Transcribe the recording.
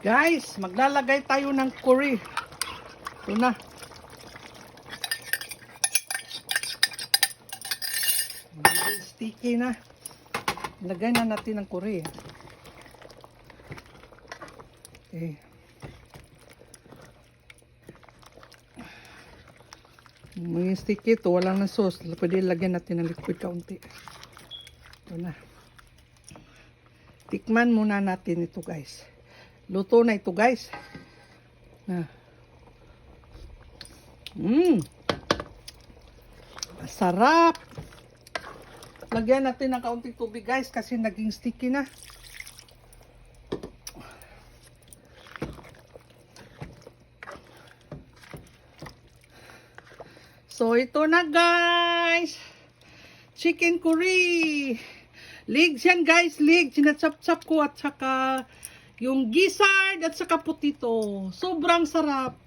Guys, maglalagay tayo ng curry. Ito na. Sticky na. Lagay na natin ng curry. Okay. May sticky ito, walang na sauce. Pwede lagyan natin ng liquid kaunti. Ito na. Tikman muna natin ito, guys. Luto na ito, guys. Sarap. Lagyan natin ng kaunting tubig, guys, kasi naging sticky na. So, ito na, guys. Chicken curry. Legs yan, guys. Legs. Sinachap-chap ko at saka yung gizzard at saka putito. Sobrang sarap.